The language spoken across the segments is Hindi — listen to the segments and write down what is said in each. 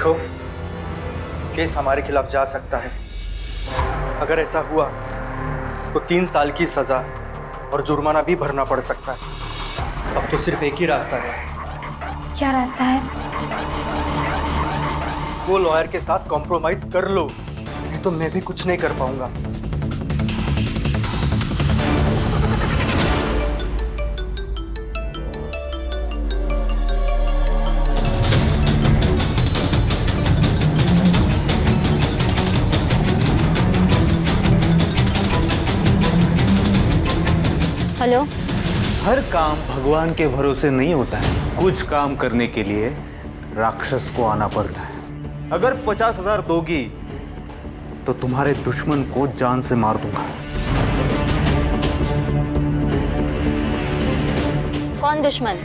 देखो, केस हमारे खिलाफ जा सकता है। अगर ऐसा हुआ तो 3 साल की सजा और जुर्माना भी भरना पड़ सकता है। अब तो सिर्फ एक ही रास्ता है। क्या रास्ता है? वो लॉयर के साथ कॉम्प्रोमाइज कर लो, नहीं तो मैं भी कुछ नहीं कर पाऊंगा। हेलो। हर काम भगवान के भरोसे नहीं होता है। कुछ काम करने के लिए राक्षस को आना पड़ता है। अगर 50,000 दोगी तो तुम्हारे दुश्मन को जान से मार दूंगा। कौन दुश्मन?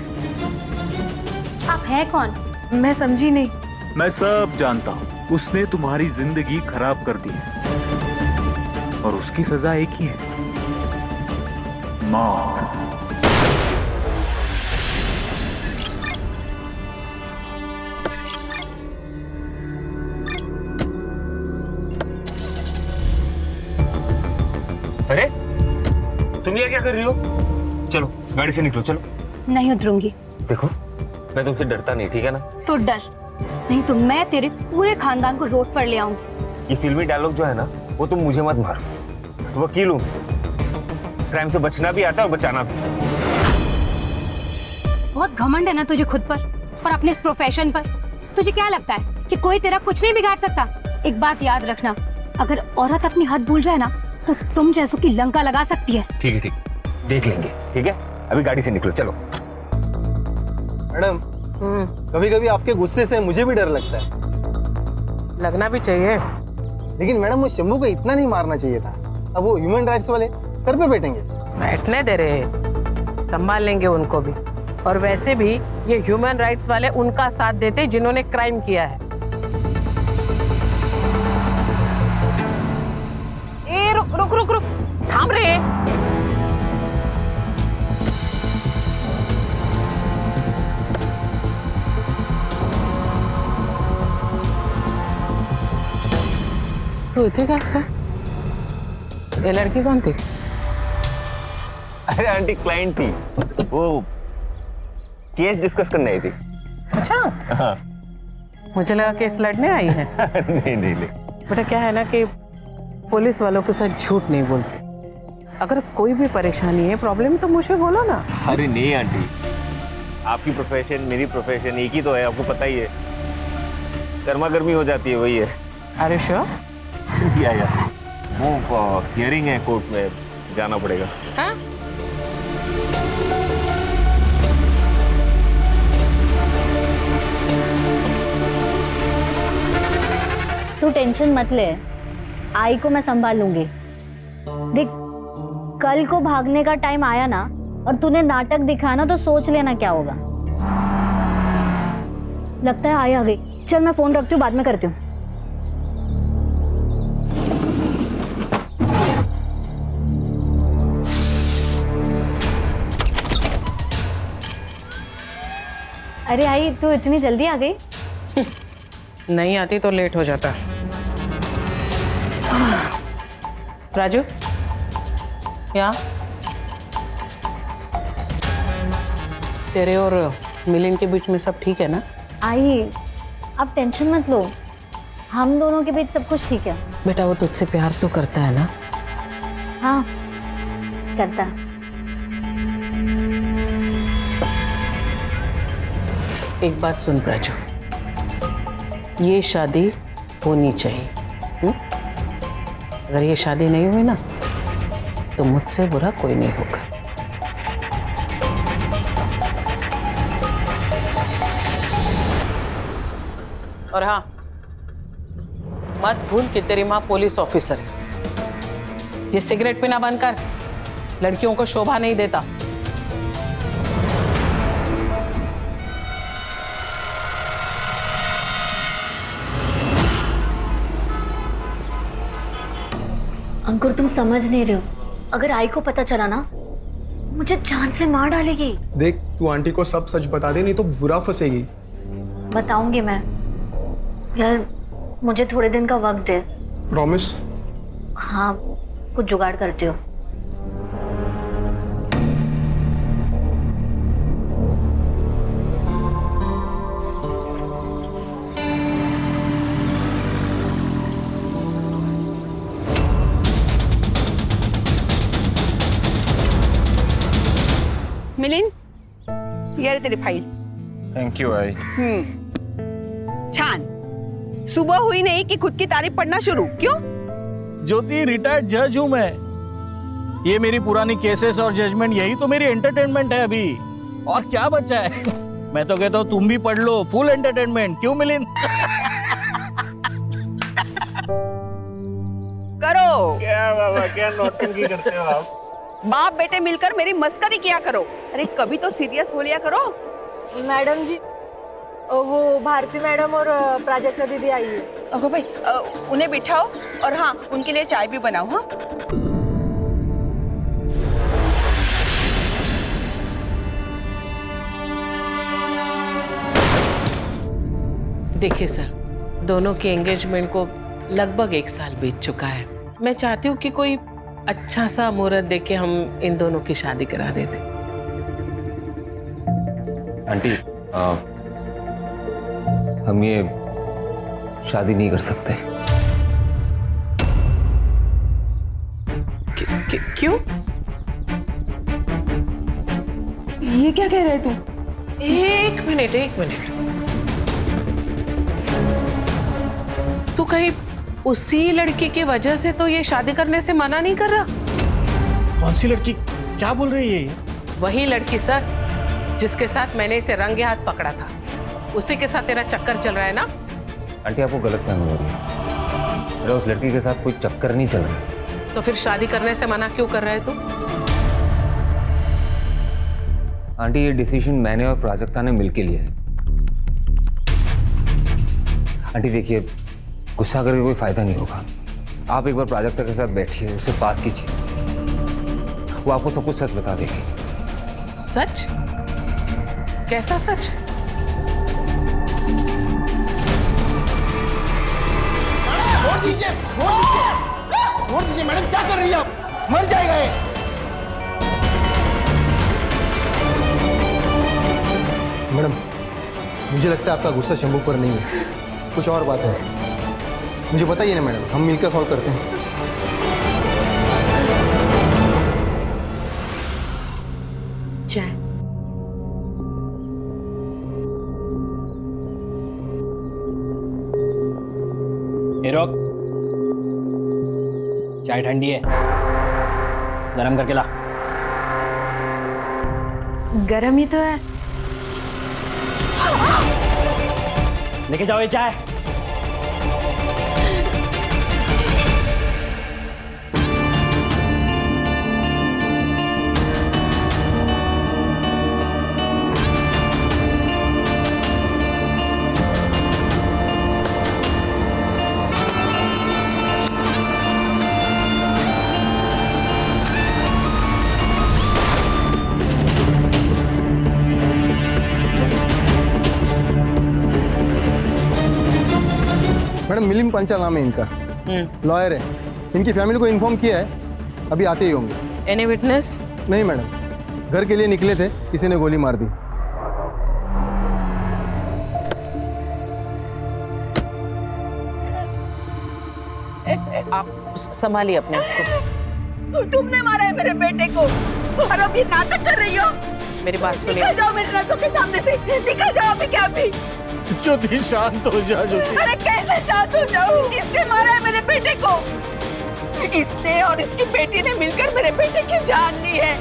आप हैं कौन? मैं समझी नहीं। मैं सब जानता हूं। उसने तुम्हारी जिंदगी खराब कर दी है और उसकी सजा एक ही है, मौत। अरे तुम ये क्या कर रही हो? चलो गाड़ी से निकलो, चलो। नहीं उतरूंगी। देखो मैं तुमसे डरता नहीं, ठीक है ना? तो डर नहीं तो मैं तेरे पूरे खानदान को रोड पर ले आऊंगी। ये फिल्मी डायलॉग जो है ना, वो तुम मुझे मत मारो। वकील हूँ, क्राइम से बचना भी आता है और बचाना भी। बहुत घमंड है ना तुझे खुद पर और अपने इस प्रोफेशन पर। तुझे क्या लगता है कि कोई तेरा कुछ नहीं बिगाड़ सकता? एक बात याद रखना, अगर औरत अपनी हद भूल जाए ना तो तुम जैसों की लंका लगा सकती है। ठीक है, ठीक, देख लेंगे। ठीक है, अभी गाड़ी से निकलो, चलो। मैडम, कभी कभी आपके गुस्से से मुझे भी डर लगता है। लगना भी चाहिए। लेकिन मैडम, वो शंभू को इतना नहीं मारना चाहिए था। अब वो ह्यूमन राइट्स वाले सर पे बैठेंगे। बैठने दे रहे हैं, संभाल लेंगे उनको भी। और वैसे भी ये ह्यूमन राइट्स वाले उनका साथ देते जिन्होंने क्राइम किया है। ए रुक रुक रुक रुक, थाम रे। तू इतने कैसे का? ये लड़की कौन थी? अरे आंटी, क्लाइंट थी, वो केस डिस्कस करने आई थी। अच्छा, हाँ। मुझे लगा केस लड़ने आई है। नहीं नहीं नहीं। बेटा क्या है ना कि पुलिस वालों के साथ झूठ नहीं बोलते। अगर कोई भी परेशानी है, प्रॉब्लम, तो मुझे बोलो ना। अरे नहीं आंटी, आपकी प्रोफेशन मेरी प्रोफेशन एक ही तो है, आपको पता ही है। गर्मा गर्मी हो जाती है, वही है। अरे श्योर? या वो हियरिंग है, कोर्ट में जाना पड़ेगा। हाँ? तू टेंशन मत ले, आई को मैं संभाल लूंगी। देख, कल को भागने का टाइम आया ना और तूने नाटक दिखाया ना तो सोच लेना क्या होगा। लगता है आई आ गई। चल मैं फोन रखती हूँ, बाद में करती हूँ। अरे आई, तू इतनी जल्दी आ गई? नहीं आती तो लेट हो जाता। राजू, यहाँ तेरे और मिलिंद के बीच में सब ठीक है ना? आई, आप टेंशन मत लो, हम दोनों के बीच सब कुछ ठीक है। बेटा वो तुझसे प्यार तो करता है ना? हाँ करता। एक बात सुन प्राजू, ये शादी होनी चाहिए। अगर ये शादी नहीं हुई ना तो मुझसे बुरा कोई नहीं होगा। और हाँ, मत भूल कि तेरी माँ पुलिस ऑफिसर है। ये सिगरेट पीना बंद कर, लड़कियों को शोभा नहीं देता। अंकुर, तुम समझ नहीं रहे हो, अगर आई को पता चला ना मुझे जान से मार डालेगी। देख, तू आंटी को सब सच बता दे, नहीं तो बुरा फंसेगी। बताऊंगी मैं, यार मुझे थोड़े दिन का वक्त दे। प्रॉमिस? हाँ, कुछ जुगाड़ करती हो। मिलिंद, ये रे तेरी फाइल। थैंक यू आई। छान। सुबह हुई नहीं कि खुद की तारीफ पढ़ना शुरू। क्यों? ज्योति, रिटायर्ड जज हूं मैं। ये मेरी पुरानी केसेस और जजमेंट, यही तो मेरी एंटरटेनमेंट है अभी। और क्या बचा है? मैं तो कहता हूँ तुम भी पढ़ लो, फुल एंटरटेनमेंट। क्यों मिलिंद? करो। क्या बाबा, क्या नौटंकी करते हो आप? बाप बेटे मिलकर मेरी मस्करी किया करो। अरे कभी तो सीरियस हो लिया करो। मैडम जी, वो भारती मैडम और प्राजक्ता दीदी आई है। ओहो भाई, उन्हें बिठाओ और हाँ, उनके लिए चाय भी बनाओ। हाँ, देखिए सर, दोनों के एंगेजमेंट को लगभग 1 साल बीत चुका है। मैं चाहती हूँ कि कोई अच्छा सा मुहूर्त देके हम इन दोनों की शादी करा देते। आंटी, हम ये शादी नहीं कर सकते। क्यों? ये क्या कह रहे तू? एक मिनट। तू कहीं उसी लड़की की वजह से तो ये शादी करने से मना नहीं कर रहा? कौन सी लड़की? क्या बोल रही है ये? वही लड़की सर, जिसके साथ मैंने इसे रंगे हाथ पकड़ा था। उसी के साथ तेरा चक्कर चल रहा है ना? आंटी, आपको गलतफहमी हो रही है। मेरा उस लड़की के साथ कोई चक्कर नहीं चल रहा। तो फिर शादी करने से मना क्यों कर रहा है तू? आंटी, ये डिसीजन मैंने और प्राजक्ता ने मिलके लिया है। आंटी देखिए, गुस्सा करके कोई फायदा नहीं होगा। आप एक बार प्राजक्ता के साथ बैठिए, उससे बात कीजिए, वो आपको सब कुछ सच बता देगी। सच? कैसा सच? छोड़ दीजिए मैडम, क्या कर रही है आप? मर जाएगा ये। मैडम, मुझे लगता है आपका गुस्सा शंभू पर नहीं है, कुछ और बात है। मुझे बताइए ना मैडम, हम मिलकर सॉल्व करते हैं। चाय। रोक, चाय ठंडी है, गरम करके ला। गरम ही तो है। लेके जाओ ये चाय। मैडम, मिलिंद पंचाल नाम है इनका, लॉयर है। इनकी फैमिली को इन्फॉर्म किया है, अभी आते ही होंगे। Any witness? नहीं मैडम, घर के लिए निकले थे, किसी ने गोली मार दी। आप संभालिए अपने आप को। तुमने मारा है मेरे बेटे को और अब ये नाटक कर रही हो। मेरी बात सुनिए। निकल जाओ मेरे रातों के सामने से, निकल जाओ अभी क्या अभी। ज्योति, शांत हो जा ज्योति। अरे कैसे शांत हो जाऊं? इसने मारा है मेरे बेटे को। इसने और इसकी बेटी ने मिलकर मेरे बेटे की जान ली है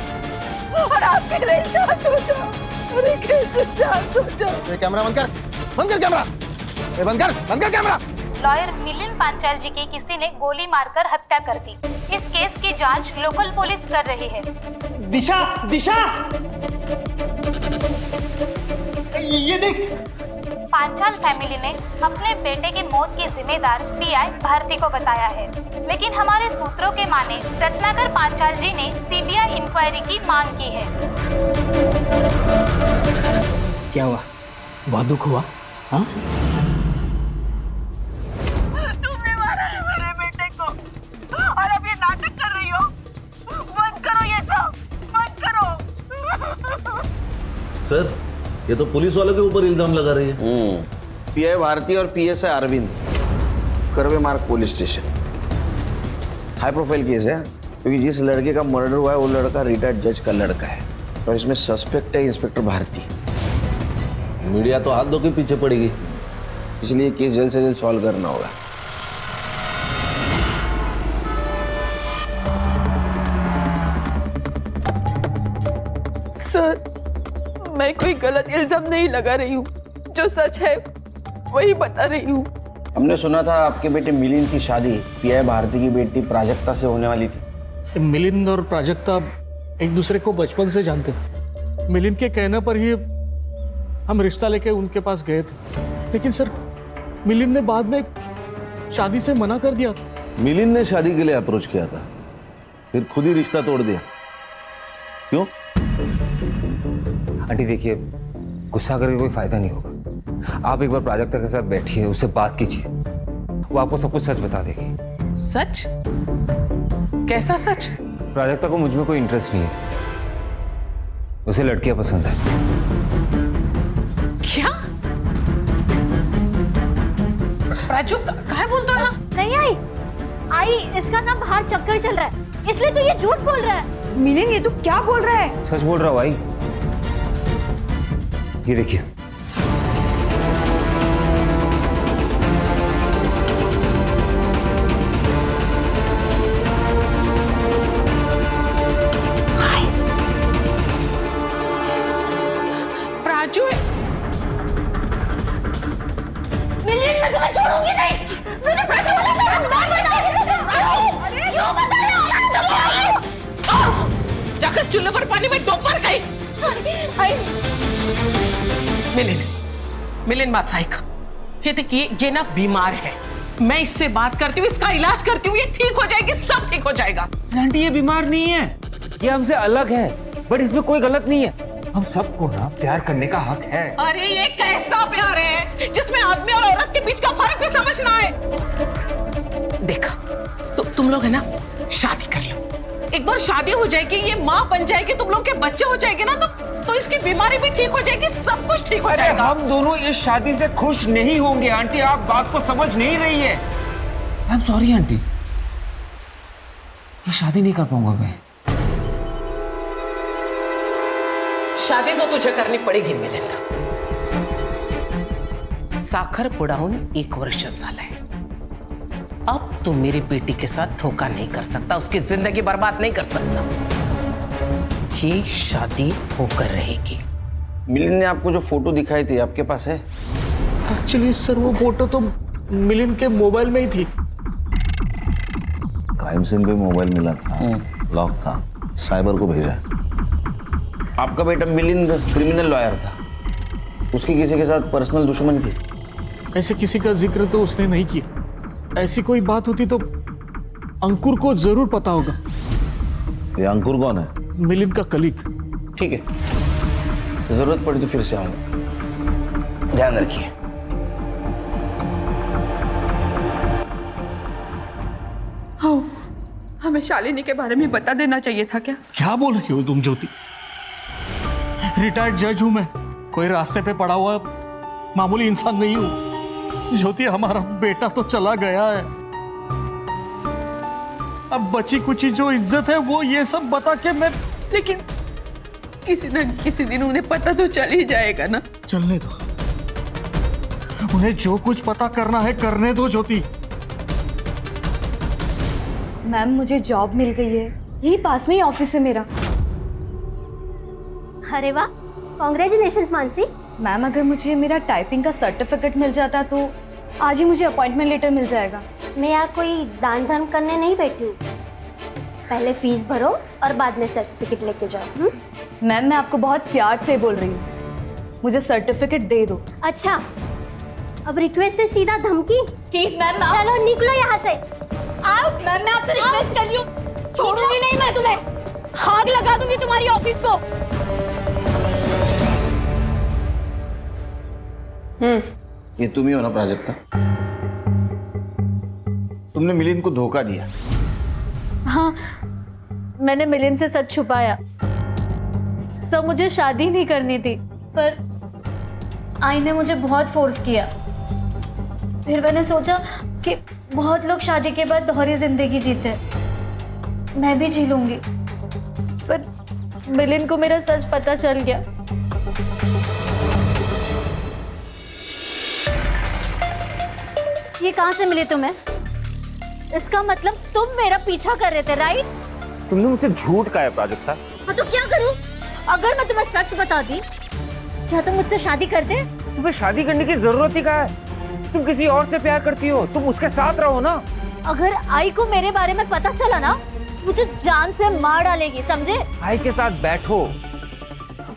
और आप कह रहे हैं शांत हो जाओ। अरे कैसे शांत हो जाओ? ये कैमरा बंद कर, बंद कर कैमरा। ये बंद कर कैमरा। लॉयर मिलिंद पांचाल जी की किसी ने गोली मारकर हत्या कर दी। इस केस की जांच लोकल पुलिस कर रही है। दिशा, दिशा, ये देख। पांचाल फैमिली ने अपने बेटे की मौत की जिम्मेदार पीआई भारती को बताया है, लेकिन हमारे सूत्रों के माने रत्नाकर पांचाल जी ने सीबीआई इंक्वायरी की मांग की है। क्या हुआ? बहुत दुख हुआ? हाँ? सर, ये तो पुलिस वालों के ऊपर इल्जाम लगा रही है। पीआई भारती और पीएसआई अरविंद, करवे मार्ग police station. High profile case है क्योंकि जिस लड़के का मर्डर हुआ है वो लड़का रिटायर्ड जज का लड़का है और इसमें सस्पेक्ट है इंस्पेक्टर भारती। मीडिया तो हाथ धो के पीछे पड़ेगी, इसलिए केस जल्द से जल्द सॉल्व करना होगा। सर, मैं कोई गलत इल्जाम नहीं लगा रही हूँ, जो सच है वही बता रही हूँ। हमने सुना था आपके बेटे मिलिंद की शादी पीआई भारती की बेटी प्राजक्ता से होने वाली थी। मिलिंद और प्राजक्ता एक दूसरे को बचपन से जानते थे। मिलिंद के कहने पर ही हम रिश्ता लेके उनके पास गए थे, लेकिन सर मिलिंद ने बाद में शादी से मना कर दिया। मिलिंद ने शादी के लिए अप्रोच किया था, फिर खुद ही रिश्ता तोड़ दिया। क्यों? आंटी देखिए, गुस्सा करके कोई फायदा नहीं होगा। आप एक बार प्राजक्ता के साथ बैठिए, उससे बात कीजिए, वो आपको सब कुछ सच बता देगी। सच? कैसा सच? प्राजक्ता को मुझ में कोई इंटरेस्ट नहीं है, उसे लड़कियां पसंद है। क्या? प्राजू क्या बोलता है? नहीं आई, इसका ना बाहर चक्कर चल रहा है, इसलिए तो ये झूठ बोल रहा है। मिलिंद, ये तू क्या बोल रहा है? सच बोल रहा हूँ भाई, ये देखिए। प्राजू मिलिंद, मैं तुम्हें छोड़ूंगी नहीं। मैंने प्राजू वाला मेरा बात बताया। क्यों बताया? जाकर चूल्हे पर पानी में डूब मर गई। मिलिंद बात सही का। ये देखिए, ये ना बीमार है, मैं इससे बात करती हूँ, इसका इलाज करती हूँ, ये ठीक हो जाएगी, सब ठीक हो जाएगा। आंटी ये बीमार नहीं है, ये हमसे अलग है, बट इसमें कोई गलत नहीं है। हम सबको ना प्यार करने का हक है। अरे ये कैसा प्यार है जिसमें आदमी और औरत के बीच का फर्क भी समझना है। देखा तो तुम लोग है ना, शादी कर लो, एक बार शादी हो जाएगी, ये माँ बन जाएगी, तुम लोग के बच्चे हो जाएंगे ना, तो इसकी बीमारी भी ठीक हो जाएगी, सब कुछ ठीक हो जाएगा। हम दोनों इस शादी से खुश नहीं होंगे आंटी, आप बात को समझ नहीं रही है। आई एम सॉरी आंटी, ये शादी नहीं कर पाऊंगा मैं। शादी तो तुझे करनी पड़ेगी मिलिंद। साखर पुडाऊन 1 वर्ष झालंय, अब तू मेरी बेटी के साथ धोखा नहीं कर सकता, उसकी जिंदगी बर्बाद नहीं कर सकता। ये शादी होकर रहेगी। मिलिंद ने आपको जो फोटो दिखाई थी आपके पास है? एक्चुअली सर वो फोटो तो मिलिंद के मोबाइल में ही थी। क्राइम सीन पे मोबाइल मिला था, लॉक था, साइबर को भेजा। आपका बेटा मिलिंद क्रिमिनल लॉयर था, उसकी किसी के साथ पर्सनल दुश्मनी थी? ऐसे किसी का जिक्र तो उसने नहीं किया, ऐसी कोई बात होती तो अंकुर को जरूर पता होगा। ये अंकुर कौन है? मिलिंद का कलीग। ठीक है, जरूरत पड़ी तो फिर से आऊंगा, ध्यान रखिए। हाँ, हमें शालिनी के बारे में बता देना चाहिए था क्या? क्या बोल रही हो तुम ज्योति? रिटायर्ड जज हूं मैं, कोई रास्ते पे पड़ा हुआ मामूली इंसान नहीं हूं। ज्योति, हमारा बेटा तो चला गया है, अब बची कुची जो इज्जत है वो ये सब बता के मैं। लेकिन किसी न किसी दिन उन्हें पता तो चल ही जाएगा ना। चलने दो, उन्हें जो कुछ पता करना है करने दो ज्योति। मैम, मुझे जॉब मिल गई है, यही पास में ही ऑफिस है मेरा। अरे वाह, कॉन्ग्रेचुलेशंस मानसी। मैम, अगर मुझे मेरा टाइपिंग का सर्टिफिकेट मिल जाता तो आज ही मुझे अपॉइंटमेंट लेटर मिल जाएगा। मैं यहाँ कोई दान धर्म करने नहीं बैठी हूँ, पहले फीस भरो और बाद में सर्टिफिकेट लेके जाओ। मैम, मैं आपको बहुत प्यार से बोल रही हूँ, मुझे सर्टिफिकेट दे दो। अच्छा, अब रिक्वेस्ट से सीधा धमकी? प्लीज मैम, चलो निकलो यहाँ से। आउट। मैम, मैं आपसे रिक्वेस्ट कर रही हूँ, छोड़ूंगी नहीं मैं तुम्हें, आग लगा दूंगी तुम्हारी ऑफिस को। ये तुम ही हो ना प्राजक्ता? तुमने मिलिंद को धोखा दिया। हाँ, मैंने मिलिंद से सच छुपाया। सब मुझे शादी नहीं करनी थी, पर आई ने मुझे बहुत फोर्स किया। फिर मैंने सोचा कि बहुत लोग शादी के बाद दोहरी जिंदगी जीते हैं, मैं भी जी लूंगी। पर मिलिंद को मेरा सच पता चल गया। ये कहाँ से मिले तुम्हें? इसका मतलब तुम मेरा पीछा कर रहे थे, राइट? तुमने मुझसे झूठ कहा है प्राजक्ता। हाँ तो क्या करूं? अगर मैं तुम्हें सच बता दी, क्या तुम मुझसे शादी करते? तुम्हें शादी करने की जरूरत ही कहा है? तुम किसी और से प्यार करती हो, तुम उसके साथ रहो ना। अगर आई को मेरे बारे में पता चला ना, मुझे जान से मार डालेगी, समझे? आई के साथ बैठो,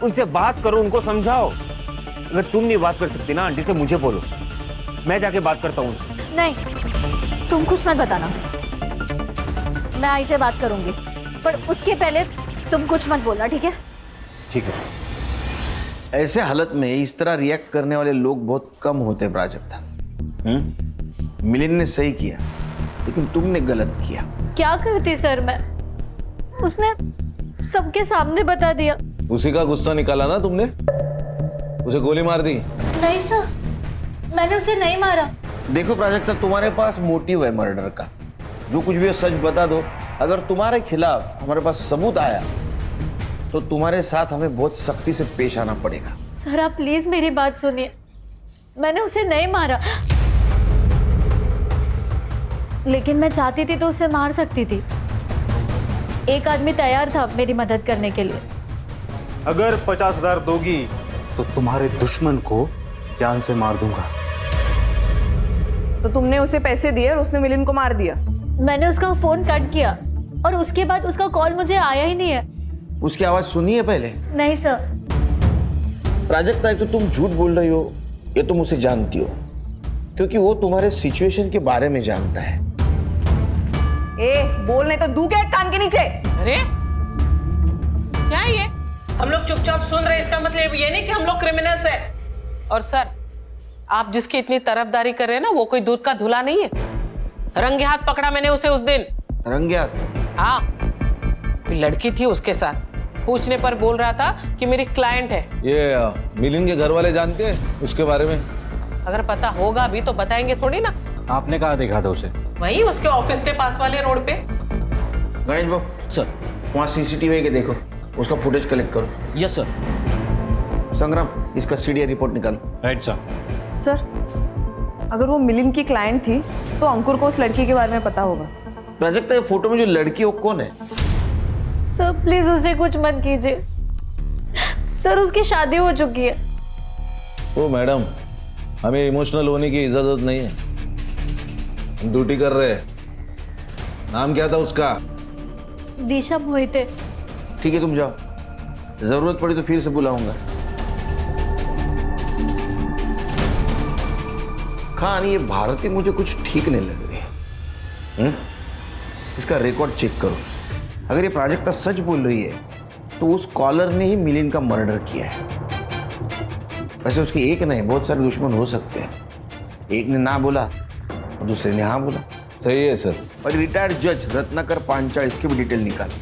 उनसे बात करो, उनको समझाओ। अगर तुम नहीं बात कर सकती ना आंटी से, मुझे बोलो, मैं जाके बात करता हूँ उनसे। नहीं, तुम कुछ मत बताना, मैं आई से बात करूंगी, पर उसके पहले तुम कुछ मत बोलना, ठीक है? ठीक है। ऐसे हालत में इस तरह रिएक्ट करने वाले लोग बहुत कम होते हैं प्राजक्ता। मिलिंद ने सही किया, लेकिन तुमने गलत किया। क्या करती सर मैं? उसने सबके सामने बता दिया। उसी का गुस्सा निकाला ना तुमने, उसे गोली मार दी। नहीं सर, मैंने उसे नहीं मारा। देखो प्राजक्ता, तुम्हारे पास मोटिव है मर्डर का, जो कुछ भी हो सच बता दो। अगर तुम्हारे खिलाफ हमारे पास सबूत आया तो तुम्हारे साथ हमें बहुत सख्ती से पेश आना पड़ेगा। सर आप प्लीज मेरी बात सुनिए, मैंने उसे नहीं मारा, लेकिन मैं चाहती थी तो उसे मार सकती थी। एक आदमी तैयार था मेरी मदद करने के लिए। अगर 50,000 दोगी तो तुम्हारे दुश्मन को जान से मार दूंगा। तो तुमने उसे पैसे दिए और उसने मिलिंद को मार दिया? मैंने उसका फोन कट किया और उसके बाद उसका कॉल मुझे आया ही नहीं है। उसकी आवाज सुनी है पहले? नहीं सर। प्राजक्ता, एक तो तुम झूठ बोल रही हो, ये तुम उसे जानती हो, क्योंकि वो तुम्हारे सिचुएशन के बारे में जानता है। ए, बोल नहीं तो दू क्या कान के नीचे। अरे क्या है ये? हम लोग चुपचाप सुन रहे, इसका मतलब ये नहीं कि हम लोग क्रिमिनल्स हैं। और सर, आप जिसकी इतनी तरफदारी कर रहे हैं ना, वो कोई दूध का धुला नहीं है। रंगे हाथ पकड़ा मैंने उसे उस दिन। रंगे हाथ? हाँ, कोई लड़की थी उसके साथ, पूछने पर बोल रहा था कि मेरी क्लाइंट है। ये मिलिंद के घर वाले जानते हैं उसके बारे में? अगर पता होगा भी तो बताएंगे थोड़ी ना। आपने कहाँ देखा था उसे? वही उसके ऑफिस के पास वाले रोड पे। गणेश बाबू सर। वहाँ सीसीटीवी के देखो, उसका फुटेज कलेक्ट करो। Yes sir. संग्राम, इसका सीडीआई रिपोर्ट निकालो। Right sir. सर, अगर वो मिलिंद की क्लाइंट थी तो अंकुर को उस लड़की के बारे में पता होगा। प्राजक्ता, ये फोटो में जो लड़की है वो कौन है? सर प्लीज उसे कुछ मत कीजिए, सर उसकी शादी हो चुकी है। ओ मैडम, हमें इमोशनल होने की इजाजत नहीं है, हम ड्यूटी कर रहे हैं। नाम क्या था उसका? दिशा मोहिते। ठीक है, तुम जाओ, जरूरत पड़ी तो फिर से बुलाऊंगा। खान, ये भारती मुझे कुछ ठीक नहीं लग रही। इसका रिकॉर्ड चेक करो, अगर ये प्राजक्ता सच बोल रही है तो उस कॉलर ने ही मिलिंद का मर्डर किया है। वैसे उसके एक नहीं, बहुत सारे दुश्मन हो सकते हैं। एक ने ना बोला और दूसरे ने हाँ बोला। सही है सर। और रिटायर्ड जज रत्नाकर पांचाल, इसकी भी डिटेल निकाली।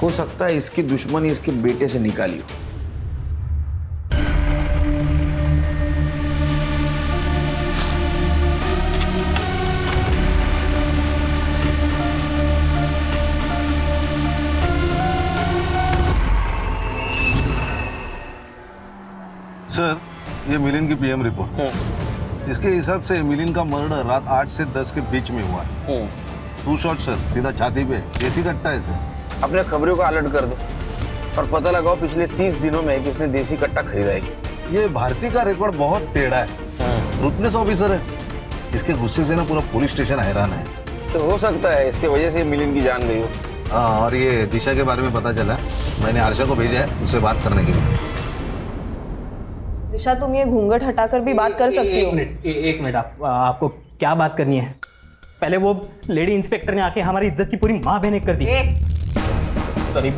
हो सकता है इसकी दुश्मनी इसके बेटे से निकाली हो। सर, ये मिलिंद की पीएम रिपोर्ट। इसके हिसाब से मिलिंद का मर्डर रात 8 से 10 के बीच में हुआ है। 2 शॉट सर, सीधा छाती पे। देसी कट्टा है सर। अपने खबरों को अलर्ट कर दो और पता लगाओ पिछले 30 दिनों में किसने देसी कट्टा खरीदा है। ये भारती का रिकॉर्ड बहुत टेढ़ा है, रुतलेस ऑफिसर है। इसके गुस्से से ना पूरा पुलिस स्टेशन हैरान है। तो हो सकता है इसके वजह से मिलिंद की जान गई हो। हाँ, और ये दिशा के बारे में पता चला, मैंने आरशा को भेजा है उससे बात करने के लिए। दिशा, तुम ये घूंघट हटाकर भी बात कर सकती हो। एक मिनट, आपको क्या बात करनी है? पहले वो लेडी इंस्पेक्टर ने आके हमारी इज्जत की पूरी माँ बहन कर दी। सॉरी,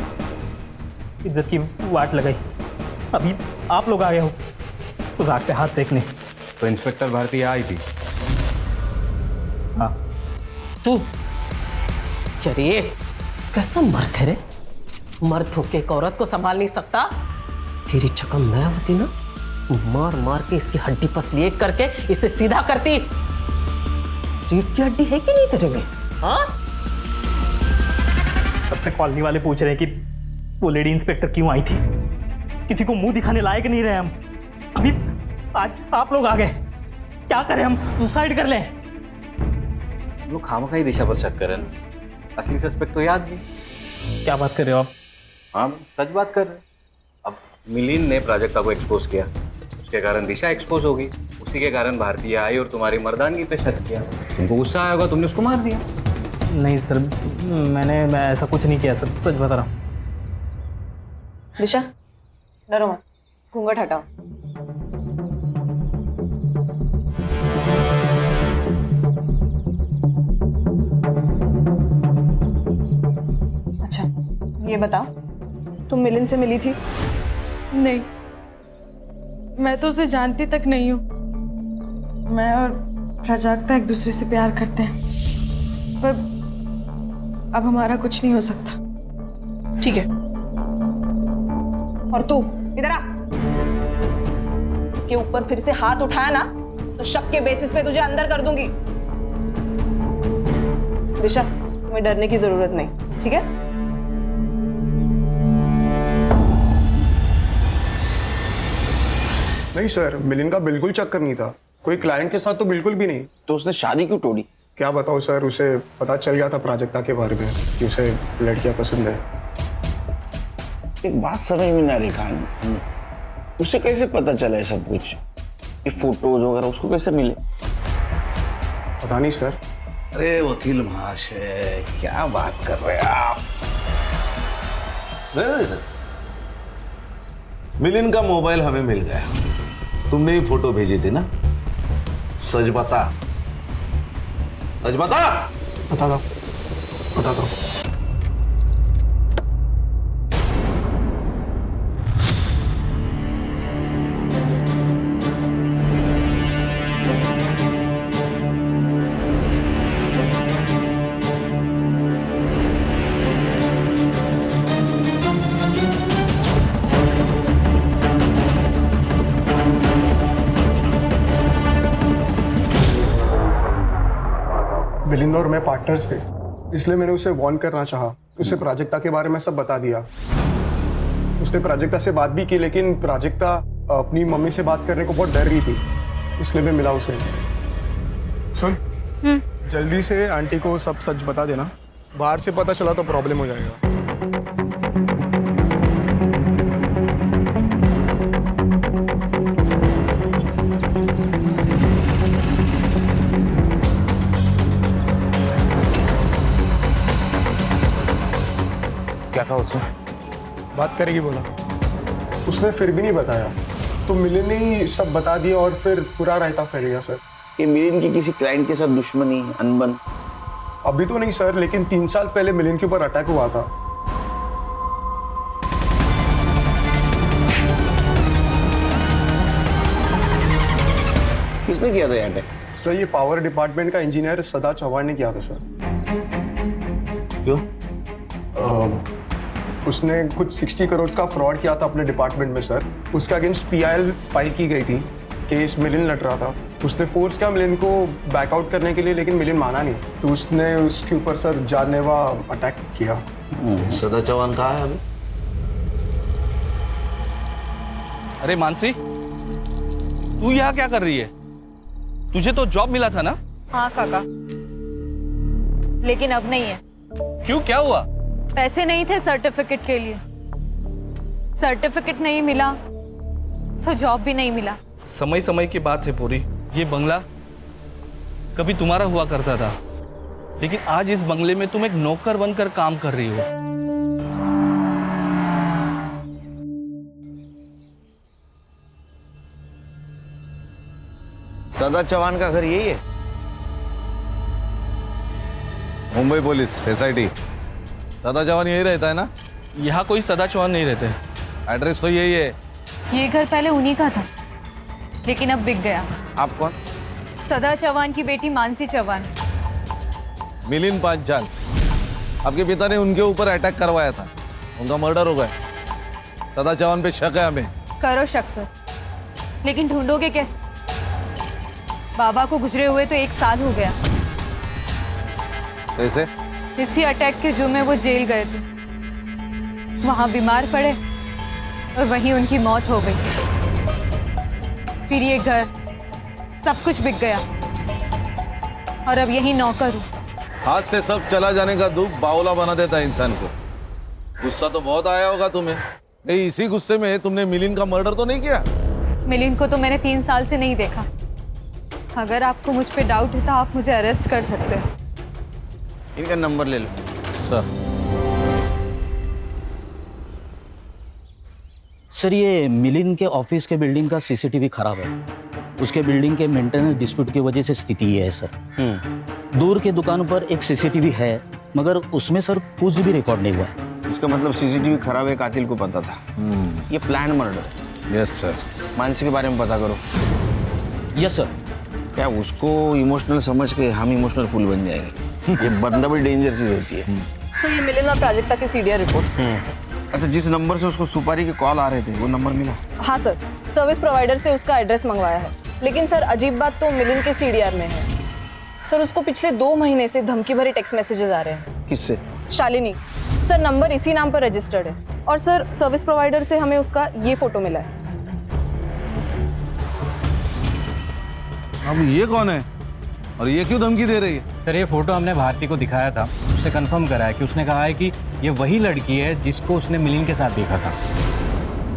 इज्जत की वाट लगाई। अभी आप लोग आ गए हो तो रात पे हाथ सेकने। तो इंस्पेक्टर भारती आई थी? हाँ। तू चलिए, कैसा मर्द है रे? मर्द होके एक औरत को संभाल नहीं सकता? तेरी जगह मैं होती ना, मार मार के इसकी हड्डी पसली एक करके इसे सीधा करती। रीढ़ की हड्डी है कि नहीं तेरे में? हाँ? सबसे कॉलोनी वाले पूछ रहे हैं कि वो लेडी इंस्पेक्टर क्यों आई थी। किसी को मुंह दिखाने लायक नहीं रहे हम। अभी आज आप लोग आ गए, क्या करें हम? सुसाइड कर लें? लोग खामखा ही दिशा पर शक कर रहे हैं, असली सस्पेक्ट तो याद नहीं। क्या बात कर रहे हो आप? हाँ सच बात कर रहे हैं। अब मिलिंद ने प्राजक्ता को एक्सपोज किया, उसके कारण दिशा एक्सपोज होगी, उसी के कारण भारतीय आई और तुम्हारी मर्दानगी पे शक किया। तुमको गुस्सा आया होगा, तुमने उसको मार दिया। नहीं सर, मैं ऐसा कुछ नहीं किया सर, सच बता रहा हूँ। दिशा डरो मत, घूंघट हटाओ। अच्छा ये बताओ, तुम मिलिंद से मिली थी? नहीं, मैं तो उसे जानती तक नहीं हूँ। मैं और प्राजक्ता एक दूसरे से प्यार करते हैं, पर अब हमारा कुछ नहीं हो सकता। ठीक है, और तू इधर आ। इसके ऊपर फिर से हाथ उठाया ना तो शक के बेसिस पे तुझे अंदर कर दूंगी। दिशा तुम्हें डरने की जरूरत नहीं, ठीक है? नहीं सर, मिलिंद का बिल्कुल चक्कर नहीं था, कोई क्लाइंट के साथ तो बिल्कुल भी नहीं। तो उसने शादी क्यों तोड़ी? क्या बताओ सर, उसे पता चल गया था प्राजक्ता के बारे में कि उसे लड़कियां पसंद है। एक बात समझ में ना रही खान, उसे कैसे पता चला है सब कुछ? ये फोटोज वगैरह उसको कैसे मिले? पता नहीं सर। अरे वकील महाशय, क्या बात कर रहे हैं आप? नहीं, मिलिंद का मोबाइल हमें मिल गया, तुमने ही फोटो भेजी थी ना? सच बता, सच बता। बता दो, बता दो। मिलिंद और मैं पार्टनर्स थे, इसलिए मैंने उसे वार्न करना चाहा। उसे प्राजक्ता के बारे में सब बता दिया। उसने प्राजक्ता से बात भी की, लेकिन प्राजक्ता अपनी मम्मी से बात करने को बहुत डर रही थी, इसलिए मैं मिला उसे। सुन, जल्दी से आंटी को सब सच बता देना, बाहर से पता चला तो प्रॉब्लम हो जाएगा। क्या कहा उसने? बात करेगी बोला, उसने फिर भी नहीं बताया, तो मिलिंद ने ही सब बता दिया और फिर पूरा रायता फैल गया सर। ये मिलिंद की किसी क्लाइंट के साथ दुश्मनी, अनबन? अभी तो नहीं सर, लेकिन 3 साल पहले मिलिंद के ऊपर अटैक हुआ था। किसने किया था ये अटैक? सर ये पावर डिपार्टमेंट का इंजीनियर सदा चौहान ने किया था सर। क्यों? उसने कुछ 60 करोड़ का फ्रॉड किया था अपने डिपार्टमेंट में सर। उसके अगेंस्ट PIL फाइल की गई थी, केस मिलिंद लड़ रहा था। उसने फोर्स किया मिलिंद को बैकआउट करने के लिए, लेकिन मिलिंद माना नहीं, तो उसने उसके ऊपर सर जानलेवा अटैक किया। सदा चौहान कहाँ है अभी? अरे मानसी, तू यहाँ क्या कर रही है? तुझे तो जॉब मिला था ना? हाँ काका, लेकिन अब नहीं है। क्यों, क्या हुआ? पैसे नहीं थे सर्टिफिकेट के लिए, सर्टिफिकेट नहीं मिला तो जॉब भी नहीं मिला। समय समय की बात है पूरी। ये बंगला कभी तुम्हारा हुआ करता था, लेकिन आज इस बंगले में तुम एक नौकर बनकर काम कर रही हो। सदा चौहान का घर यही है? Mumbai police SIT। सदा चौहान यही रहता है ना? यहाँ कोई सदा चौहान नहीं रहते। एड्रेस तो यही है। ये घर पहले उन्हीं का था, लेकिन अब बिक गया। आप कौन? सदा चौहान की बेटी मानसी चौहान। मिलिंद पांचाल, आपके पिता ने उनके ऊपर अटैक करवाया था, उनका मर्डर हो गया। सदा चौहान पे शक है हमें। करो शक सर, लेकिन ढूंढोगे कैसे? बाबा को गुजरे हुए तो 1 साल हो गया। कैसे? इसी अटैक के जुर्म में वो जेल गए थे, वहां बीमार पड़े और वहीं उनकी मौत हो गई। फिर ये घर, सब कुछ बिक गया और अब यही नौकर हूँ। हाथ से सब चला जाने का दुख बावला बना देता है इंसान को। गुस्सा तो बहुत आया होगा तुम्हें। नहीं, इसी गुस्से में तुमने मिलिंद का मर्डर तो नहीं किया? मिलिंद को तो मैंने 3 साल से नहीं देखा। अगर आपको मुझ पे डाउट है तो आप मुझे अरेस्ट कर सकते हैं। इनका नंबर ले लो। सर, ये मिलिंद के ऑफिस के बिल्डिंग का सीसीटीवी खराब है। उसके बिल्डिंग के मेंटेनेंस डिस्प्यूट की वजह से स्थिति ये है सर। दूर के दुकान पर एक सीसीटीवी है, मगर उसमें सर कुछ भी रिकॉर्ड नहीं हुआ है। इसका मतलब सीसीटीवी खराब है, कातिल को पता था। ये plan murder. Yes sir. Mansi के बारे में पता करो। Yes sir. क्या उसको इमोशनल समझ के हम इमोशनल फूल बन जाएंगे? ये बंदा भी डेंजर चीज होती है। सर, ये मिलिंद और प्राजक्ता के सीडीआर रिपोर्ट्स। अच्छा, जिस नंबर से उसको सुपारी के कॉल आ रहे थे वो नंबर मिला? हाँ सर, सर्विस प्रोवाइडर से उसका एड्रेस मंगवाया है। लेकिन सर, अजीब बात तो मिलिंद के सीडीआर में है। सर, उसको पिछले 2 महीने से धमकी भरे टेक्स्ट मैसेजेस आ रहे हैं। किससे? शालिनी। सर, नंबर इसी नाम पर रजिस्टर्ड है। और सर, सर्विस प्रोवाइडर से हमें उसका ये फोटो मिला है। अब ये कौन है और ये क्यों धमकी दे रही है? सर, ये फोटो हमने भारती को दिखाया था, उससे कंफर्म करा है कि उसने कहा है कि ये वही लड़की है जिसको उसने मिलिंद के साथ देखा था।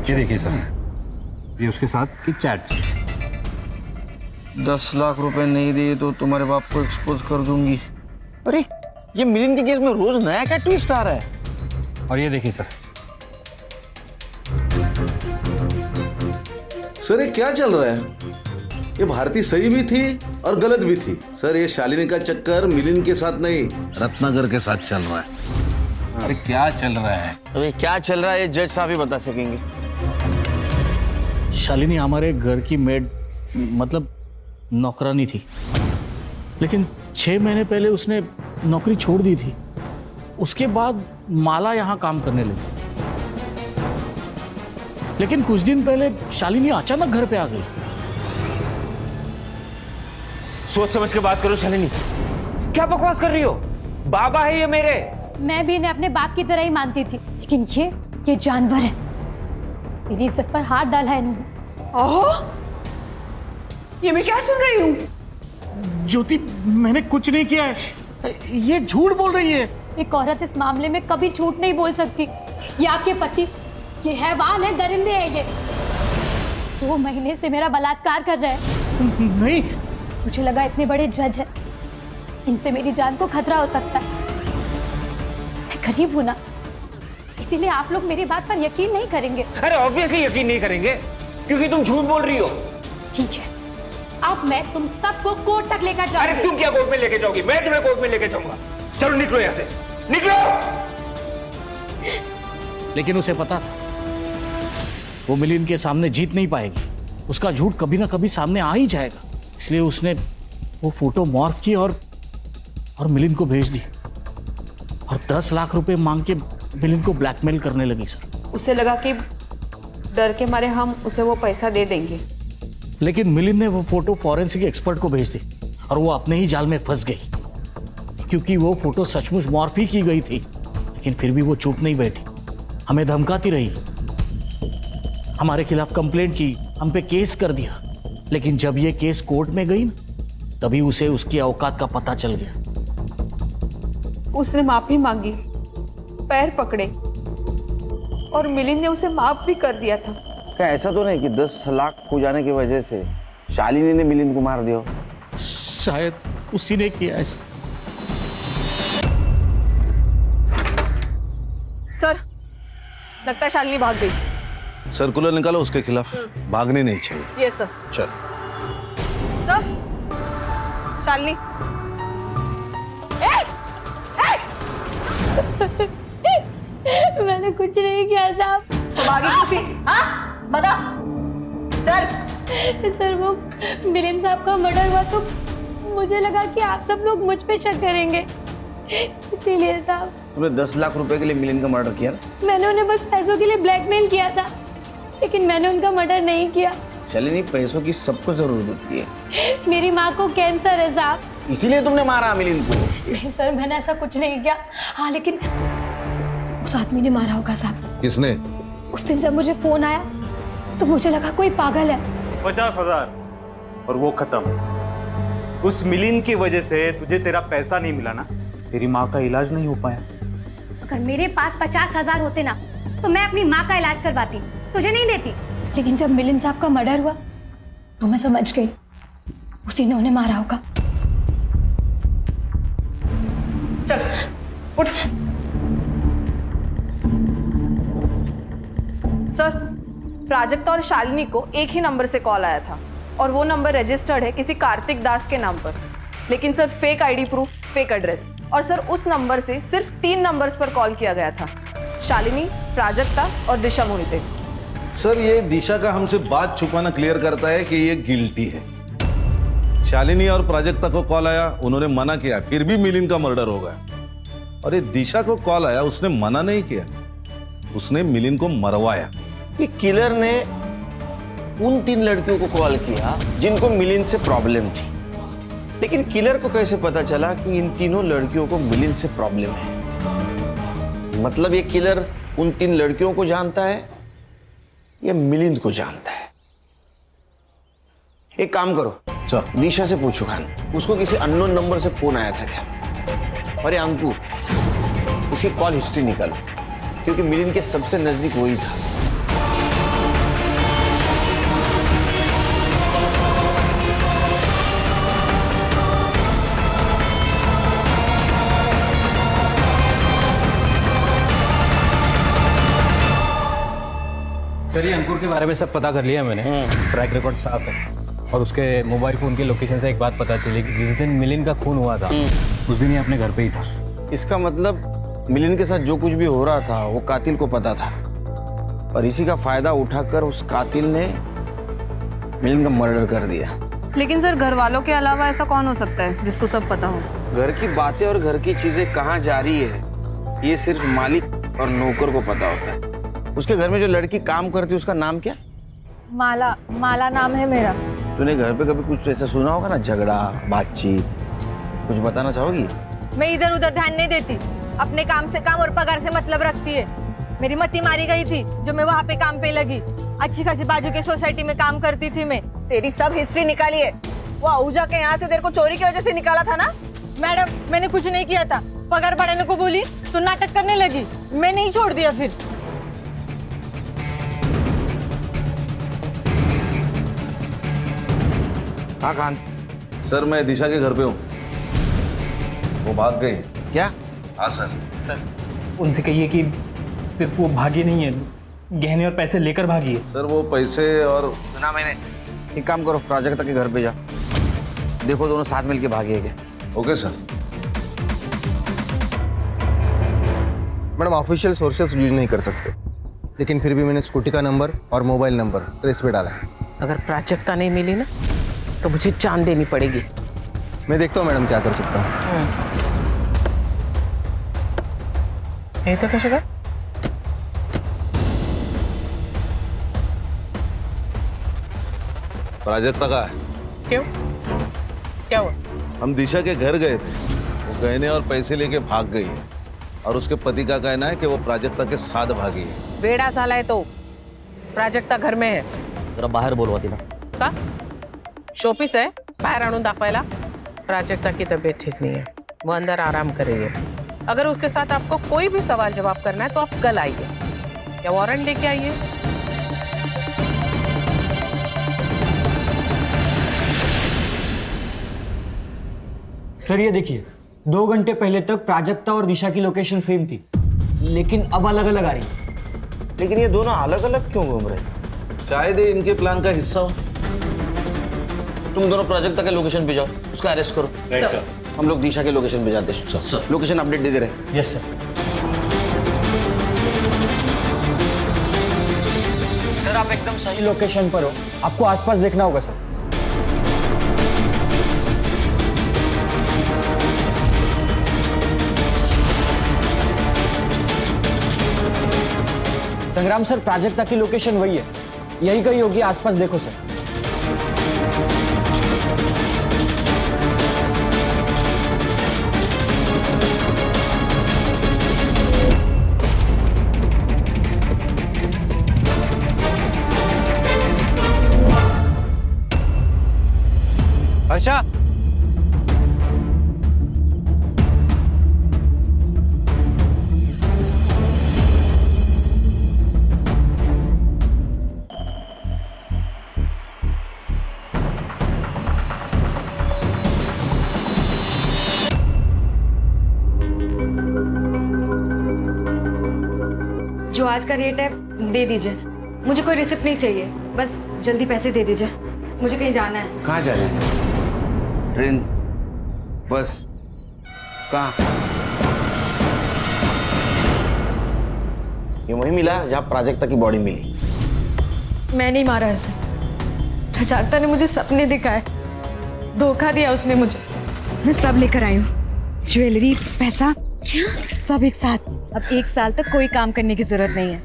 ये देखिए सर, ये उसके साथ की चैट्स। 10 लाख रुपए नहीं दिए तो तुम्हारे बाप को एक्सपोज कर दूंगी। अरे, ये मिलिंद के केस में रोज नया क्या ट्विस्ट आ रहा है? और ये देखिए सर। सर, ये क्या चल रहा है? ये भारती सही भी थी और गलत भी थी। सर, ये शालिनी का चक्कर मिलिंद के साथ नहीं, रत्नाकर के साथ चल रहा है। अरे क्या चल रहा है? अरे क्या चल रहा है ये जज साहब ही बता सकेंगे। शालिनी हमारे घर की मेड, मतलब नौकरानी थी, लेकिन 6 महीने पहले उसने नौकरी छोड़ दी थी। उसके बाद माला यहाँ काम करने लगी, लेकिन कुछ दिन पहले शालिनी अचानक घर पे आ गई। सोच समझ के बात करो शालिनी, क्या बकवास कर रही हो? बाबा है ये मेरे। मैं भी इन्हें अपने बाप की तरह ही मानती थी, लेकिन ये जानवर है। मेरी इज्जत पर हाथ डाला है इन्होंने। ओहो, ये मैं क्या सुन रही हूँ? ज्योति, मैंने कुछ नहीं किया है, ये झूठ बोल रही है। एक औरत इस मामले में कभी झूठ नहीं बोल सकती। ये आपके पति, ये हैवान है, दरिंदे हैं ये। 2 महीने से मेरा बलात्कार कर रहे हैं। नहीं, मुझे लगा इतने बड़े जज है, इनसे मेरी जान को खतरा हो सकता है। मैं गरीब हूं ना, इसीलिए आप लोग मेरी बात पर यकीन नहीं करेंगे। अरे ऑब्वियसली यकीन नहीं करेंगे, क्योंकि तुम झूठ बोल रही हो। ठीक है, अब मैं तुम सबको कोर्ट तक लेकर जाऊंगी। अरे तुम क्या कोर्ट में लेके जाओगी? मैं तुम्हें कोर्ट में लेके जाऊंगा। चलो निकलो यहाँ से, निकलो। लेकिन उसे पता था वो मिलिंद के सामने जीत नहीं पाएगी। उसका झूठ कभी ना कभी सामने आ ही जाएगा, इसलिए उसने वो फोटो मॉर्फ की और मिलिंद को भेज दी और 10 लाख रुपए मांग के मिलिंद को ब्लैकमेल करने लगी। सर, उसे लगा कि डर के मारे हम उसे वो पैसा दे देंगे, लेकिन मिलिंद ने वो फोटो फॉरेंसिक एक्सपर्ट को भेज दी और वो अपने ही जाल में फंस गई, क्योंकि वो फोटो सचमुच मॉर्फ ही की गई थी। लेकिन फिर भी वो चुप नहीं बैठी, हमें धमकाती रही, हमारे खिलाफ कंप्लेंट की, हम पे केस कर दिया। लेकिन जब ये केस कोर्ट में गई ना, तभी उसे उसकी औकात का पता चल गया। उसने माफी मांगी, पैर पकड़े और मिलिंद ने उसे माफ भी कर दिया था। क्या ऐसा तो नहीं कि 10 लाख खो जाने की वजह से शालिनी ने मिलिंद को मार दिया? शायद उसी ने किया ऐसा। सर, लगता है शालिनी भाग गई। सर्कुलर निकालो उसके खिलाफ, भागनी नहीं चाहिए। Yes sir. चल। सर, शालिनी। मैंने कुछ नहीं किया साहब। तो भागी क्यों थी? हाँ, बता। चल। सर, वो मिलिंद साहब का मर्डर हुआ तो मुझे लगा कि आप सब लोग मुझ पे शक करेंगे, इसीलिए साहब। तुमने 10 लाख रुपए के लिए मिलिंद का मर्डर किया ना? मैंने उन्हें बस पैसों के लिए ब्लैकमेल किया था। लेकिन मैंने उनका मर्डर नहीं किया। शालिनी, पैसों की सबको जरूरत होती है। मेरी माँ को कैंसर है साहब। इसीलिए तुमने मारा मिलिंद को? नहीं सर, मैंने ऐसा कुछ नहीं किया। हाँ लेकिन उस आदमी ने मारा होगा साहब। किसने? उस दिन जब मुझे फोन आया तो मुझे लगा कोई पागल है। 50,000 और वो खत्म। उस मिलिंद की वजह से तुझे तेरा पैसा नहीं मिला ना, तेरी माँ का इलाज नहीं हो पाया। अगर मेरे पास 50,000 होते ना तो मैं अपनी माँ का इलाज करवाती, तुझे नहीं देती। लेकिन जब मिलिंद साहब का मर्डर हुआ तो मैं समझ गई उसी ने उन्हें मारा होगा। चल उठ। सर, प्राजक्ता और शालिनी को एक ही नंबर से कॉल आया था और वो नंबर रजिस्टर्ड है किसी कार्तिक दास के नाम पर। लेकिन sir fake ID proof, fake address. और सर उस नंबर से सिर्फ 3 नंबर्स पर कॉल किया गया था, शालिनी, प्राजक्ता और दिशा मोहिते। सर, ये दिशा का हमसे बात छुपाना क्लियर करता है कि ये गिल्टी है। शालिनी और प्राजक्ता को कॉल आया, उन्होंने मना किया, फिर भी मिलिंद का मर्डर हो गया। और ये दिशा को कॉल आया, उसने मना नहीं किया, उसने मिलिंद को मरवाया। ये किलर ने उन 3 लड़कियों को कॉल किया जिनको मिलिंद से प्रॉब्लम थी, लेकिन किलर को कैसे पता चला कि इन तीनों लड़कियों को मिलिंद से प्रॉब्लम है? मतलब ये किलर उन 3 लड़कियों को जानता है या मिलिंद को जानता है? एक काम करो, दिशा से पूछो खान, उसको किसी अननोन नंबर से फोन आया था क्या? अरे अंकु, इसकी कॉल हिस्ट्री निकालो, क्योंकि मिलिंद के सबसे नजदीक वही था। सर, ये अंकुर के बारे में सब पता कर लिया मैंने। ट्रैक रिकॉर्ड साफ है और उसके मोबाइल फोन की लोकेशन से एक बात पता चली कि जिस दिन मिलिंद का खून हुआ था उस दिन ही अपने घर पे ही था। इसका मतलब मिलिंद के साथ जो कुछ भी हो रहा था वो कातिल को पता था और इसी का फायदा उठाकर उस कातिल ने मिलिंद का मर्डर कर दिया। लेकिन सर घर वालों के अलावा ऐसा कौन हो सकता है जिसको सब पता हो? घर की बातें और घर की चीजें कहाँ जा रही है ये सिर्फ मालिक और नौकर को पता होता है। उसके घर में जो लड़की काम करती है उसका नाम क्या? माला। माला नाम है मेरा। तूने घर पे कभी कुछ ऐसा सुना होगा ना, झगड़ा, बातचीत, कुछ बताना चाहोगी? मैं इधर उधर ध्यान नहीं देती, अपने काम से काम और पगार से मतलब रखती है। मेरी मती मारी गई थी जो मैं वहाँ पे काम पे लगी। अच्छी खासी बाजू के सोसाइटी में काम करती थी मैं। तेरी सब हिस्ट्री निकाली है। वो आहूजा के यहाँ से तेरे को चोरी की वजह से निकाला था ना? मैडम, मैंने कुछ नहीं किया था। पगार बढ़ाने को बोली तो नाटक करने लगी, मैं नहीं छोड़ दिया फिर। हाँ खान। सर, मैं दिशा के घर पे हूँ, वो भाग गई। क्या? हाँ सर। सर, उनसे कहिए कि सिर्फ वो भागी नहीं है, गहने और पैसे लेकर भागी है। सर, वो पैसे और... सुना मैंने। एक काम करो, प्राजक्ता के घर पे जा, देखो दोनों साथ मिलके भागे क्या। Okay sir. Madam, official sources use नहीं कर सकते, लेकिन फिर भी मैंने स्कूटी का नंबर और मोबाइल नंबर ट्रेस पे डाला है। अगर प्राजक्ता नहीं मिली ना तो मुझे जान देनी पड़ेगी। मैं देखता हूँ मैडम क्या कर सकता हूँ। ये तो कैसे कर? प्राजक्ता का है। क्यों? क्या हुआ? हम दिशा के घर गए थे, वो गहने और पैसे लेके भाग गई है और उसके पति का कहना है कि वो प्राजक्ता के साथ भागी है। बेड़ा साला है तो प्राजक्ता घर में है। जरा बाहेर बोलवाती ना का शोपीस है बाहर आणून दाखवायला? प्राजक्ता की तबीयत ठीक नहीं है, वो अंदर आराम करेगी। अगर उसके साथ आपको कोई भी सवाल जवाब करना है तो आप कल आइए या वारंट लेके आइए। सर ये देखिए, 2 घंटे पहले तक प्राजक्ता और दिशा की लोकेशन सेम थी, लेकिन अब अलग अलग आ रही है। लेकिन ये दोनों अलग अलग क्यों घूम रहे? शायद ये इनके प्लान का हिस्सा हो। तुम दोनों प्राजक्ता के लोकेशन पे जाओ, उसका अरेस्ट करो। सर। हम लोग दिशा के लोकेशन पे जाते हैं। लोकेशन अपडेट दे दे रहे। Yes sir. सर आप एकदम सही लोकेशन पर हो, आपको आसपास देखना होगा सर। संग्राम सर, प्राजक्ता की लोकेशन वही है, यही कहीं होगी, आसपास देखो सर। हर्षा, जो आज का रेट है दे दीजिए, मुझे कोई रिसिप्ट नहीं चाहिए, बस जल्दी पैसे दे दीजिए, मुझे कहीं जाना है। कहाँ जाना है? ट्रेन, बस, कहाँ? ये वही मिला जहाँ प्राजक्ता की बॉडी मिली। मैं नहीं मारा है उसे, प्राजक्ता ने मुझे सपने दिखाए, धोखा दिया उसने मुझे। मैं सब लेकर आई हूँ, ज्वेलरी, पैसा, सब एक साथ। अब 1 साल तक कोई काम करने की जरूरत नहीं है,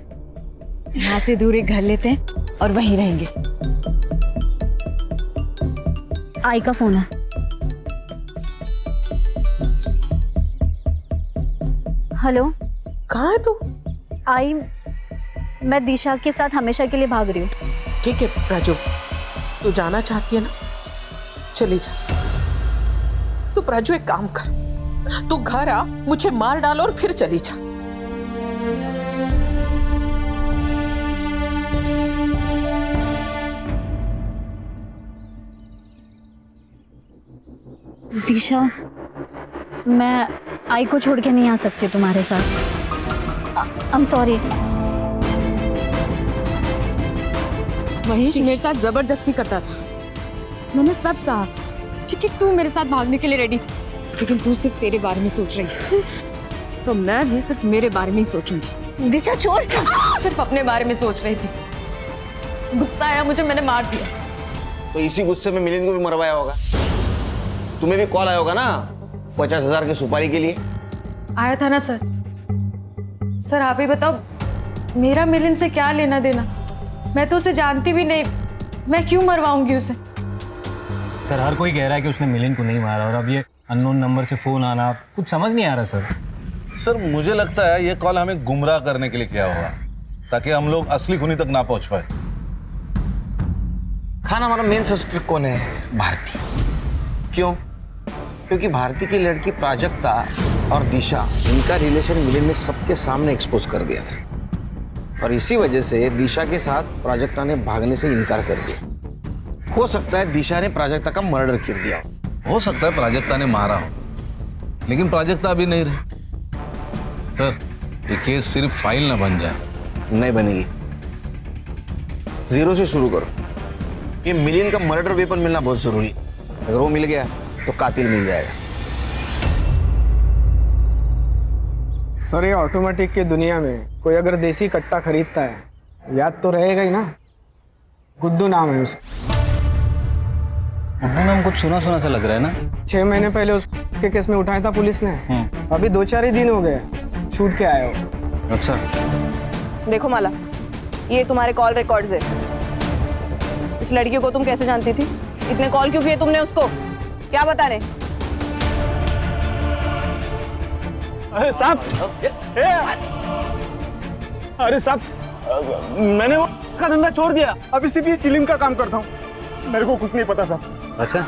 यहाँ से दूर एक घर लेते हैं और वहीं रहेंगे। आई का फोन है। हेलो, कहाँ है तू? आई, मैं दिशा के साथ हमेशा के लिए भाग रही हूँ। ठीक है राजू, तू जाना चाहती है ना, चली जा। तू राजू एक काम कर, तू घर आ, मुझे मार डालो और फिर चली जा। दिशा, मैं आई को छोड़ के नहीं आ सकती तुम्हारे साथ। I am sorry. महेश मेरे साथ जबरदस्ती करता था, मैंने सब सहा, क्योंकि तू मेरे साथ भागने के लिए रेडी थी, लेकिन तू सिर्फ तेरे बारे में सोच रही है, तो मैं भी सिर्फ मेरे बारे में ही सोचूंगी। दिशा छोड़। सिर्फ अपने बारे में सोच रही थी, गुस्सा आया मुझे, मैंने मार दिया। तो इसी गुस्से में मिलिंद को भी मरवाया होगा। तुम्हें भी कॉल आया होगा ना 50,000 की सुपारी के लिए? आया था ना सर। सर आप ही बताओ, मेरा मिलिंद से क्या लेना देना? मैं तो उसे जानती भी नहीं, मैं क्यों मरवाऊंगी उसे? सर हर कोई कह रहा है कि उसने मिलिंद को नहीं मारा, और अब ये अननोन नंबर से फोन आना कुछ समझ नहीं आ रहा सर। सर मुझे लगता है ये कॉल हमें गुमराह करने के लिए किया होगा, ताकि हम लोग असली खूनी तक ना पहुंच पाए। खान, हमारा मेन सस्पेक्ट कौन है? भारती। क्यों? क्योंकि भारती की लड़की प्राजक्ता और दिशा, इनका रिलेशन मिलिंद ने सबके सामने एक्सपोज कर दिया था, और इसी वजह से दिशा के साथ प्राजक्ता ने भागने से इनकार कर दिया। हो सकता है दिशा ने प्राजक्ता का मर्डर कर दिया हो सकता है प्राजक्ता ने मारा हो, लेकिन प्राजक्ता अभी नहीं रही। सर ये केस सिर्फ फाइल ना बन जाए। नहीं बनेगी, जीरो से शुरू करो। ये मिलिंद का मर्डर वेपन मिलना बहुत जरूरी है, अगर वो मिल गया तो कातिल मिल जाएगा। सर ये ऑटोमेटिक की दुनिया में कोई अगर देसी कट्टा खरीदता है, याद तो रहेगा ही ना। गुड्डू नाम है उसका। गुड्डू नाम कुछ सुना सुना सा लग रहा है ना। 6 महीने पहले उसके केस में उठाया था पुलिस ने, अभी 2-4 ही दिन हो गए छूट के आए हो। अच्छा, देखो माला, ये तुम्हारे कॉल रिकॉर्ड्स है। इस लड़की को तुम कैसे जानती थी? इतने कॉल क्यों किए तुमने उसको? क्या बताने? अरे साहब, अरे साहब, मैंने वो का धंधा छोड़ दिया, अभी सिर्फ ये चिलिम का काम करता हूँ। मेरे को कुछ नहीं पता साहब। अच्छा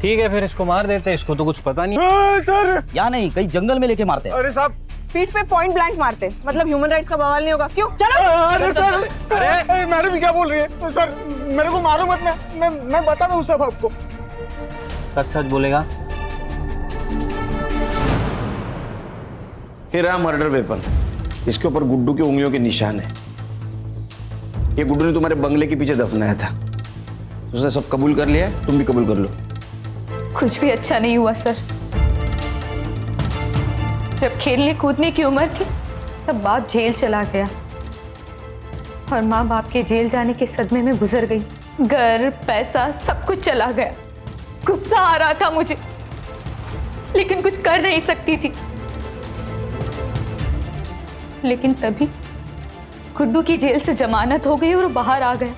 ठीक है, फिर इसको मार देते हैं, इसको तो कुछ पता नहीं। सर या नहीं, कहीं जंगल में लेके मारते हैं। अरे साहब, पीठ पे पॉइंट ब्लैंक मारते, मतलब ह्यूमन राइट्स का बवाल नहीं होगा? क्यों? चलो। अरे सर, अरे मैंने भी क्या बोल रही है सर, मेरे को मारो मत, मैं बता दूँ सब आपको। सच सच बोलेगा? ये रहा मर्डर वेपन, इसके ऊपर गुड्डू की उंगलियों के निशान है। ये गुड्डू ने तुम्हारे बंगले के पीछे दफनाया था, उसने सब कबूल कर लिया है, तुम भी कबूल कर लो। कुछ भी अच्छा नहीं हुआ सर। जब खेलने कूदने की उम्र थी तब बाप जेल चला गया और माँ बाप के जेल जाने के सदमे में गुजर गई। घर, पैसा, सब कुछ चला गया। गुस्सा आ रहा था मुझे, लेकिन कुछ कर नहीं सकती थी। लेकिन तभी गुड्डू की जेल से जमानत हो गई और वो बाहर आ गए।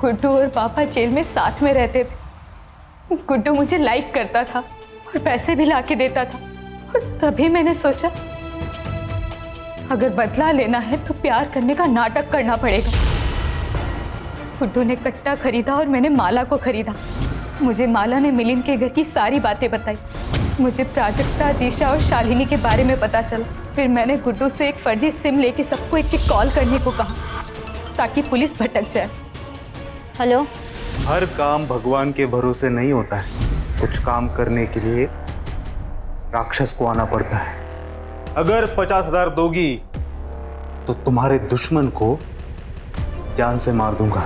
गुड्डू और पापा जेल में साथ में रहते थे। गुड्डू मुझे लाइक करता था और पैसे भी लाके देता था, और तभी मैंने सोचा अगर बदला लेना है तो प्यार करने का नाटक करना पड़ेगा। गुड्डू ने कट्टा खरीदा और मैंने माला को खरीदा। मुझे माला ने मिलिंद के घर की सारी बातें बताई। मुझे प्राजक्ता, दिशा और शालिनी के बारे में पता चला। फिर मैंने गुड्डू से एक फर्जी सिम लेके सबको एक कॉल करने को कहा ताकि पुलिस भटक जाए। हेलो। हर काम भगवान के भरोसे नहीं होता है। कुछ काम करने के लिए राक्षस को आना पड़ता है। अगर 50,000 दोगी तो तुम्हारे दुश्मन को जान से मार दूंगा।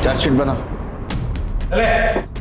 चार्जशीट बना। चले।